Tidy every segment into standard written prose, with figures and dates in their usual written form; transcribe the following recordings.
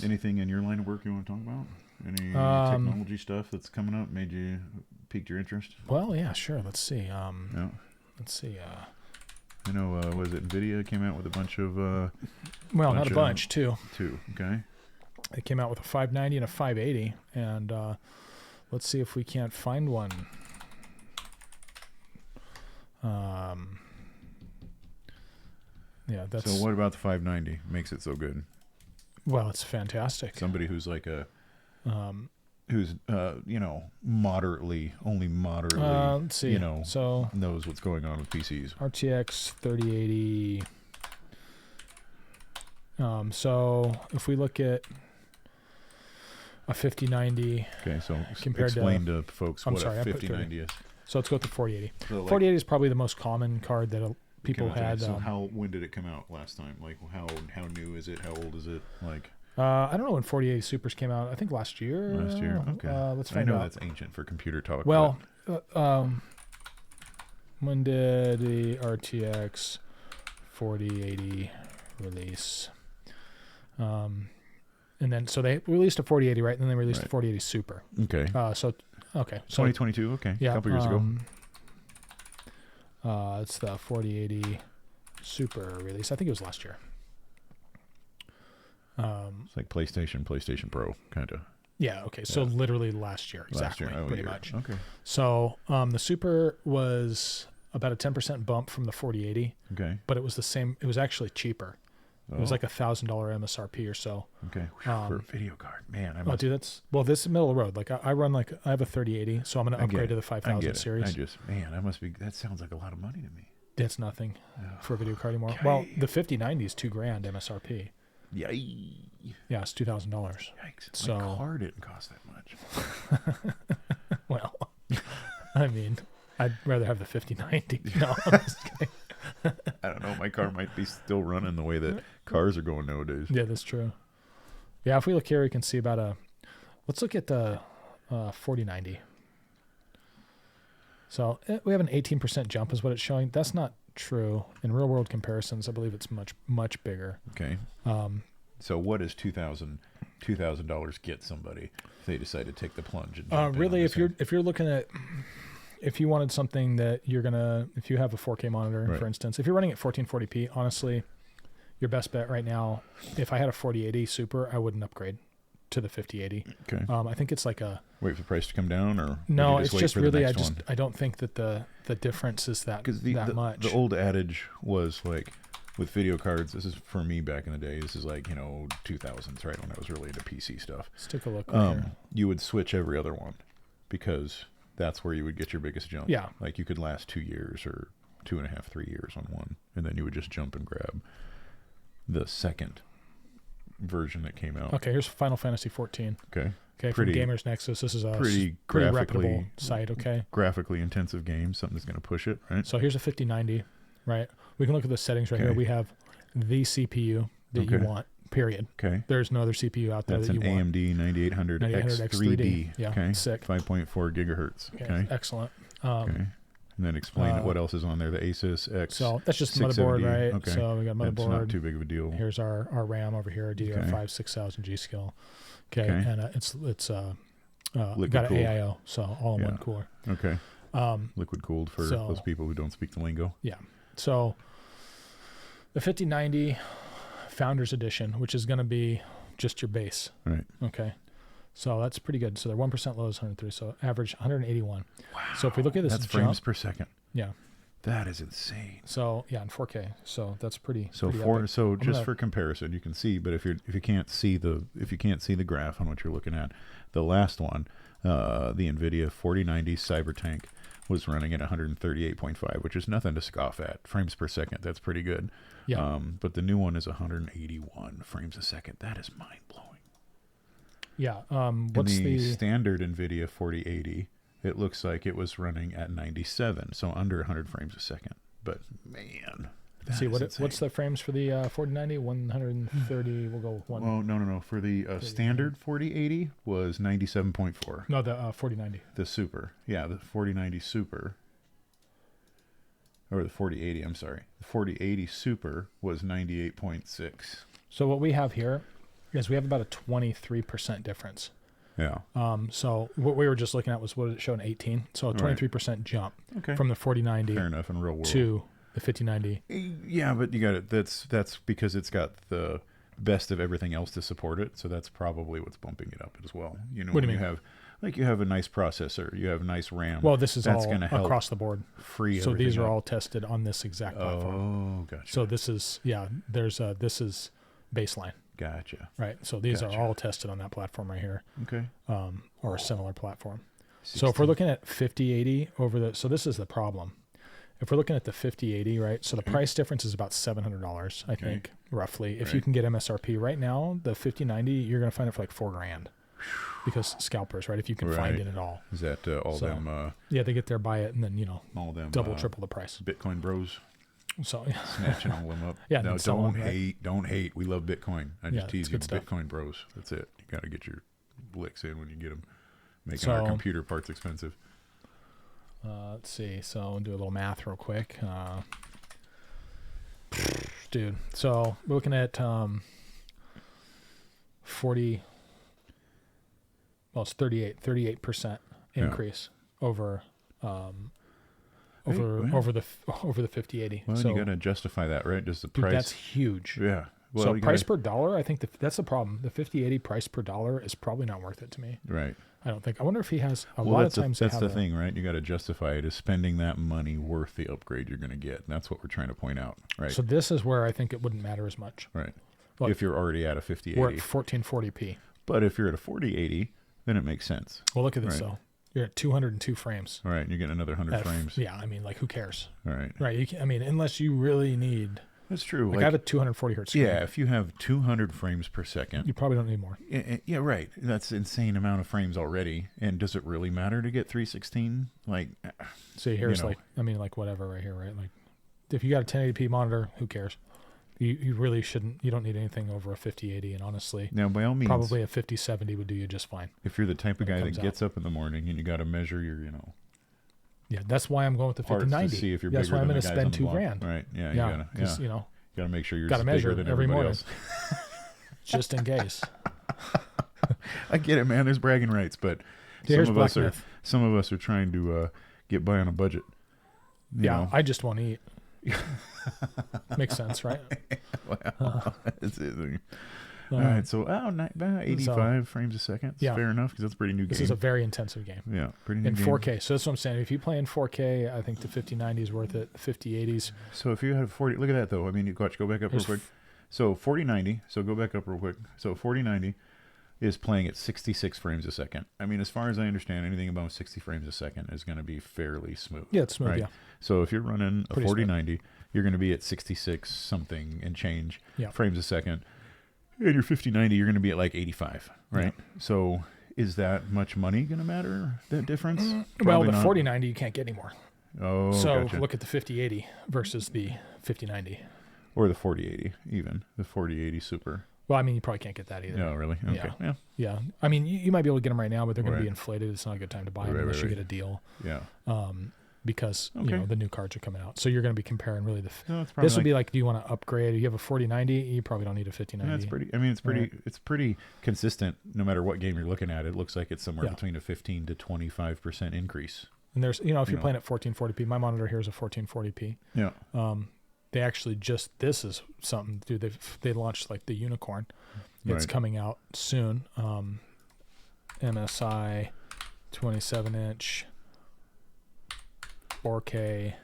Anything in your line of work you want to talk about? Any technology stuff that's coming up piqued your interest? Well, yeah, sure. Let's see. Yeah. Let's see. I know. Was it Nvidia came out with a bunch of? Well, not a bunch. Two. Okay. They came out with a 590 and a 580, and let's see if we can't find one. Yeah, that's. So what about the 590 makes it so good? Well, it's fantastic. Somebody who's like who's moderately, let's see. So knows what's going on with PCs. RTX 3080. So if we look at a 5090. Okay, so compared explain to folks what a 5090 is. So let's go with the 4080. So 4080 is probably the most common card that people had. So when did it come out last time? Like how new is it? How old is it? Like I don't know when 4080 Supers came out. I think last year. Okay. Let's find out. I know that's ancient for computer talk. Well, when did the RTX 4080 release? And then so they released a 4080, right? And then they released a 4080 Super. Okay. So 2022. Okay. Yeah. A couple years ago. It's the 4080 Super release. I think it was last year. It's like PlayStation Pro, kind of. Yeah. Okay. So literally last year, exactly, pretty much. Okay. So the Super was about a 10% bump from the 4080. Okay. But it was the same. It was actually cheaper. It was like $1,000 MSRP or so. Okay. For a video card, man. Dude, this is middle of the road. Like I have a 3080, so I'm going to upgrade to the 5000 series. That sounds like a lot of money to me. It's nothing for a video card anymore. Okay. Well, the 5090 is $2,000 MSRP. Yay. Yeah, it's $2,000. Yikes. So my car didn't cost that much. Well, I mean, I'd rather have the 5090. No, I'm just kidding. I don't know. My car might be still running the way that cars are going nowadays. Yeah, that's true. Yeah, if we look here, we can see let's look at the 4090. So we have an 18% jump is what it's showing. That's not true. In real world comparisons, I believe it's much, much bigger. Okay. So what does $2,000 get somebody if they decide to take the plunge? And really, if you're looking at, if you wanted something that if you have a 4K monitor, for instance, if you're running at 1440p, honestly, your best bet right now, if I had a 4080 Super, I wouldn't upgrade to the 5080. Okay. I think it's like wait for the price to come down, or no, it's just really, I don't think that the difference is that much. The old adage was like, with video cards, this is for me back in the day, this is like, 2000s, right, when I was really into PC stuff. Let's take a look here. You would switch every other one because that's where you would get your biggest jump. Yeah. Like you could last 2 years or 2.5, 3 years on one, and then you would just jump and grab the second version that came out. Okay, here's Final Fantasy 14. Okay. Okay, from Gamers Nexus. This is a pretty reputable site, okay? Graphically intensive game, something that's going to push it, right? So here's a 5090, right? We can look at the settings right here. We have the CPU that you want, period. Okay. There's no other CPU out there that you want. That's an AMD 9800 X3D. Yeah, okay. sick. 5.4 gigahertz. Okay. Excellent. Okay. And then explain what else is on there. The Asus X. So that's just the motherboard, right? Okay. So we got motherboard. That's not too big of a deal. Here's our RAM over here, DDR5 6000 G Skill. Okay. And it's got an AIO, so all in one cooler. Okay. Liquid cooled for those people who don't speak the lingo. Yeah. So the 5090 Founders Edition, which is going to be just your base. Right. Okay. So that's pretty good. So their 1% low is 103. So average 181. Wow. So if we look at this, that's frames per second. Yeah. That is insane. So yeah, in 4K. So that's pretty. So just for comparison, you can see. But if you can't see the graph on what you're looking at, the last one, the Nvidia 4090 Cybertank was running at 138.5, which is nothing to scoff at. Frames per second, that's pretty good. Yeah. But the new one is 181 frames a second. That is mind blowing. Yeah. What's the standard Nvidia 4080? It looks like it was running at 97, so under 100 frames a second. But man, see what's the frames for the 4090? 130. We'll go with one. Oh no. For the standard 4080 was 97.4. No, the 4090. The Super, yeah, the 4090 Super, or the 4080. I'm sorry, the 4080 Super was 98.6. So what we have here Yes, we have about a 23% difference. Yeah. So what we were just looking at was what did it show in 18? So a 23% jump from the 4090 Fair enough in real world to the 5090. Yeah, but you got it. That's because it's got the best of everything else to support it. So that's probably what's bumping it up as well. You know, what do you mean? You have a nice processor, you have nice RAM. Well, this is that's all across the board. Free. So these are all tested on this exact platform. Oh, gotcha. So this is this is baseline. Gotcha. Right. So these are all tested on that platform right here. Okay. Or a similar platform. 16. So if we're looking at 5080 so this is the problem. If we're looking at the 5080, right? So the price difference is about $700, I think, roughly. If you can get MSRP right now, the 5090, you're going to find it for like $4,000 because scalpers, right? If you can find it at all. Is that them? Yeah, they get there, buy it, and then all them double, triple the price. Bitcoin bros. So snatching all them up. Yeah, no, don't hate. Don't hate. We love Bitcoin. I just tease you, stuff. Bitcoin bros. That's it. You got to get your licks in when you get them. Making our computer parts expensive. Let's see. So I'll do a little math real quick. Dude, so we're looking at 40. Well, it's 38% increase over the 5080. Well, so you got to justify that, right? Just the price. That's huge. Yeah. Well, so price per dollar, I think that's the problem. The 5080 price per dollar is probably not worth it to me. Right. I don't think. I wonder if he has a lot of times. That's the thing, right? You got to justify it. Is spending that money worth the upgrade you're going to get? And that's what we're trying to point out, right? So this is where I think it wouldn't matter as much. Right. Look, if you're already at a 5080. We're at 1440p. But if you're at a 4080, then it makes sense. Well, look at this though. You're at 202 frames. All right, you're getting another 100 frames. Yeah, I mean, like, who cares? All right. Right. unless you really need. That's true. Like I have a 240 hertz screen. Yeah, if you have 200 frames per second. You probably don't need more. Yeah, right. That's an insane amount of frames already. And does it really matter to get 316? Like, see, here's whatever right here, right? Like, if you got a 1080p monitor, who cares? You really shouldn't. You don't need anything over a 5080. And honestly, now by all means, probably a 5070 would do you just fine. If you're the type of guy that gets up in the morning and you got to measure your, Yeah, that's why I'm going with the 5090. See if you're that's why I'm going to spend $2,000. Right. Yeah. You got to make sure you're got to measure than every morning, else. just in case. I get it, man. There's bragging rights, but some of us are trying to get by on a budget. You know? I just want to eat. Makes sense, right? Well, all right, so about 85 frames a second. It's fair enough because that's a pretty new game. This is a very intensive game. Yeah, pretty new in game. 4K. So that's what I'm saying. If you play in 4K, I think the 5090 is worth it. The 5080s. So if you have 40, look at that though. I mean, go back up real quick. So 4090. So go back up real quick. So 4090 is playing at 66 frames a second. I mean, as far as I understand, anything above 60 frames a second is going to be fairly smooth. Yeah, it's smooth. Right? Yeah. So if you're running a 4090, you're going to be at 66 something and change frames a second. And your 5090, you're going to be at like 85, right? Yeah. So is that much money going to matter, that difference? Well, the 4090 you can't get anymore. Oh, so gotcha. Look at the 5080 versus the 5090. Or the 4080, even. The 4080 Super. Well, I mean, you probably can't get that either. No, really? Okay. Yeah. I mean, you might be able to get them right now, but they're going to be inflated. It's not a good time to buy them unless you get a deal. Yeah. Because the new cards are coming out, so you're going to be comparing really this would be like, do you want to upgrade? If you have a 4090, you probably don't need a 5090. Yeah, it's pretty. I mean, it's pretty consistent no matter what game you're looking at. It looks like it's somewhere between a 15 to 25% increase. And there's if you're playing at 1440p, my monitor here is a 1440p. Yeah. They actually this is something, dude. They launched like the Unicorn. It's coming out soon. MSI 27-inch. 4K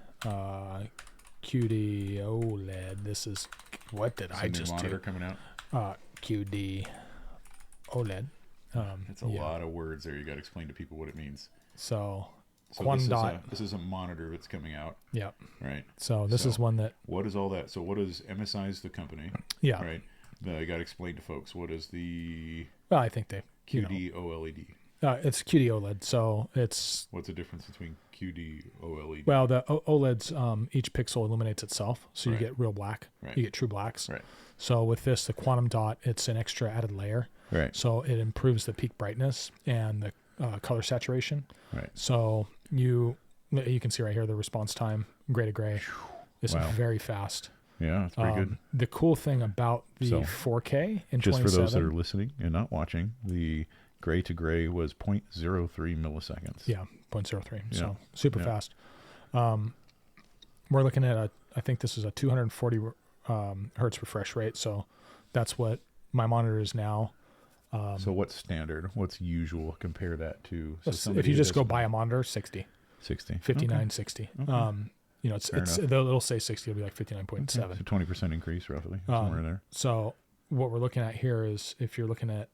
QD OLED. This is what did I just monitor do? Coming out. QD OLED. It's a lot of words there. You got to explain to people what it means. So quantum dot. This is a monitor that's coming out. Yeah. Right. So this is one that. What is all that? So what is MSI is the company? Yeah. Right. You got to explain to folks what is the. Well, I think they. QD OLED. It's QD OLED, so it's... What's the difference between QD OLED? Well, the OLEDs, each pixel illuminates itself, so you get real black. Right. You get true blacks. Right. So with this, the quantum dot, it's an extra added layer. Right. So it improves the peak brightness and the color saturation. Right. So you can see right here the response time, gray to gray. It's very fast. Yeah, it's pretty good. The cool thing about the 4K in 27... Just for those that are listening and not watching, the gray to gray was 0.03 milliseconds. Yeah, 0.03. Yeah. So super fast. We're looking at I think this is a 240 hertz refresh rate. So that's what my monitor is now. So what's standard? What's usual? Compare that to... if you just go buy a monitor, 60. 60. 59, okay. 60. Okay. It'll say 60. It'll be like 59.7. Okay. So 20% increase roughly, somewhere there. So what we're looking at here is if you're looking at,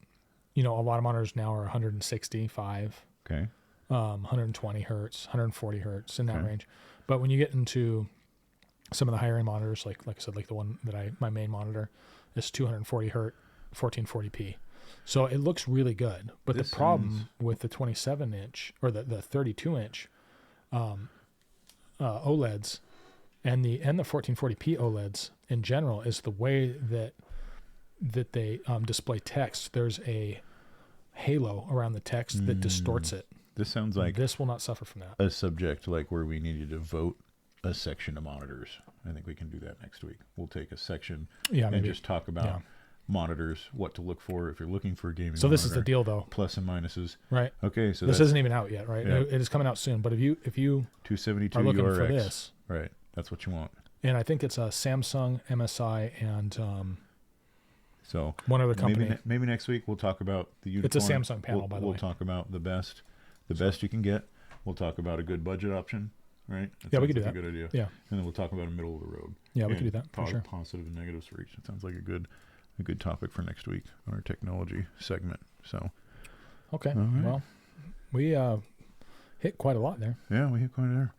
a lot of monitors now are 165. Okay. 120 hertz, 140 hertz in that range. But when you get into some of the higher end monitors, like I said, like the one that my main monitor is 240 hertz, 1440p. So it looks really good. But the problem with the 27 inch or the 32 inch OLEDs and the 1440p OLEDs in general is the way that they display text. There's a halo around the text that distorts it. This sounds like this will not suffer from that. A subject like where we needed to vote a section of monitors. I think we can do that next week. We'll take a section and just talk about monitors, what to look for if you're looking for a gaming So this is the deal, though. Plus and minuses. Right. Okay, so this isn't even out yet, right? Yeah. It is coming out soon. But if you 272 are looking URX, for this, right? That's what you want. And I think it's a Samsung, MSI, and so one other company. Maybe next week we'll talk about the unicorn. It's a Samsung panel, by the way. We'll talk about the best you can get. We'll talk about a good budget option, right? We can do that. A good idea. Yeah. And then we'll talk about a middle of the road. Yeah, we can do that for sure. Positive and negatives for each. It sounds like a good topic for next week on our technology segment. So. Okay. Right. Well, we hit quite a lot there. Yeah, we hit quite a lot there.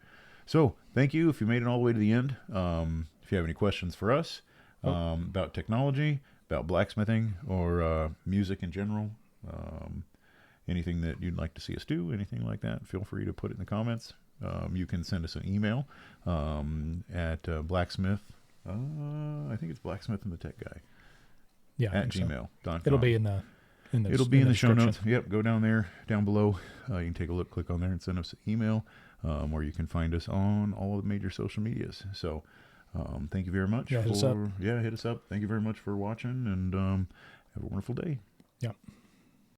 So thank you if you made it all the way to the end. If you have any questions for us about technology, about blacksmithing, or music in general, anything that you'd like to see us do, anything like that, feel free to put it in the comments. You can send us an email at blacksmith. I think it's blacksmith and the tech guy. Yeah, at gmail.com. It'll be in the show notes. Yep, go down there, down below. You can take a look, click on there, and send us an email. Or you can find us on all of the major social medias. So, thank you very much. Hit us up. Hit us up. Thank you very much for watching, and have a wonderful day. Yeah.